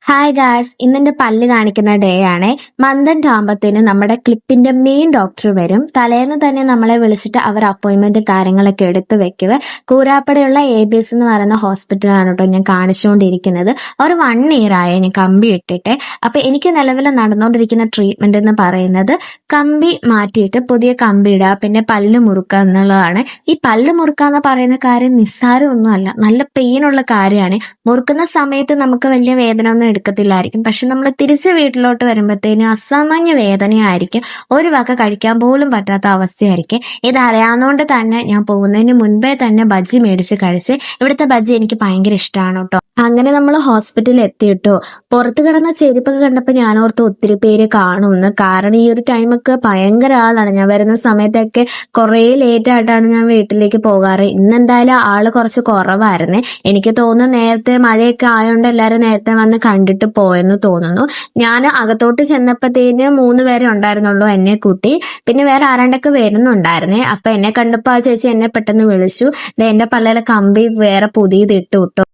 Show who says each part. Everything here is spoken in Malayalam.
Speaker 1: ഹായ് ഗായ്സ്, ഇന്നെന്റെ പല്ല് കാണിക്കുന്ന ഡേ ആണേ. മന്ത് ആകുമ്പത്തേന് നമ്മുടെ ക്ലിപ്പിന്റെ മെയിൻ ഡോക്ടർ വരും. തലേന്ന് തന്നെ നമ്മളെ വിളിച്ചിട്ട് അവർ അപ്പോയിന്റ്മെന്റ് കാര്യങ്ങളൊക്കെ എടുത്തു വെക്കുക. കൂരാപ്പടയുള്ള ABS എന്ന് പറയുന്ന ഹോസ്പിറ്റലാണ് കേട്ടോ ഞാൻ കാണിച്ചുകൊണ്ടിരിക്കുന്നത്. ഒരു 1 ഇയർ ആയി ഞാൻ കമ്പി ഇട്ടിട്ട്. അപ്പൊ എനിക്ക് നിലവിൽ നടന്നുകൊണ്ടിരിക്കുന്ന ട്രീറ്റ്മെന്റ് എന്ന് പറയുന്നത് കമ്പി മാറ്റിയിട്ട് പുതിയ കമ്പി ഇടുക, പിന്നെ പല്ല് മുറുക്കുക എന്നുള്ളതാണ്. ഈ പല്ല് മുറുക്കുക എന്ന് പറയുന്ന കാര്യം നിസ്സാരമൊന്നുമല്ല, നല്ല പെയിൻ ഉള്ള കാര്യമാണ്. മുറുക്കുന്ന സമയത്ത് നമുക്ക് വലിയ വേദന ഒന്നും എടുക്കത്തില്ലായിരിക്കും, പക്ഷെ നമ്മൾ തിരിച്ച് വീട്ടിലോട്ട് വരുമ്പോഴത്തേനും അസാമാന്യ വേദനയായിരിക്കും. ഒരു വക കഴിക്കാൻ പോലും പറ്റാത്ത അവസ്ഥയായിരിക്കും. ഇത് അറിയാവുന്നതുകൊണ്ട് തന്നെ ഞാൻ പോകുന്നതിന് മുൻപേ തന്നെ ബജ്ജി മേടിച്ച് കഴിച്ച്. ഇവിടുത്തെ ബജ്ജി എനിക്ക് ഭയങ്കര ഇഷ്ടമാണ് കേട്ടോ. അങ്ങനെ നമ്മൾ ഹോസ്പിറ്റലിൽ എത്തിയിട്ടോ. പുറത്ത് കിടന്ന ചെരുപ്പൊക്കെ കണ്ടപ്പോൾ ഞാൻ ഓർത്ത് ഒത്തിരി പേര് കാണുമെന്ന്. കാരണം ഈ ഒരു ടൈമൊക്കെ ഭയങ്കര ആളാണ്. ഞാൻ വരുന്ന സമയത്തൊക്കെ കുറേ ലേറ്റ് ആയിട്ടാണ് ഞാൻ വീട്ടിലേക്ക് പോകാറ്. ഇന്നെന്തായാലും ആള് കുറച്ച് കുറവായിരുന്നേ. എനിക്ക് തോന്നുന്നു നേരത്തെ മഴയൊക്കെ ആയതുകൊണ്ട് എല്ലാവരും നേരത്തെ വന്ന് കണ്ടിട്ട് പോയെന്ന് തോന്നുന്നു. ഞാൻ അകത്തോട്ട് ചെന്നപ്പോഴത്തേന് 3 പേരെ ഉണ്ടായിരുന്നുള്ളൂ എന്നെ കൂട്ടി. പിന്നെ വേറെ ആരാണ്ടൊക്കെ വരുന്നുണ്ടായിരുന്നേ. അപ്പൊ എന്നെ കണ്ടപ്പോൾ ആ ചേച്ചി എന്നെ പെട്ടെന്ന് വിളിച്ചു, എന്റെ പല്ലിലെ കമ്പി വേറെ പുതിയത് ഇട്ടു കിട്ടോ.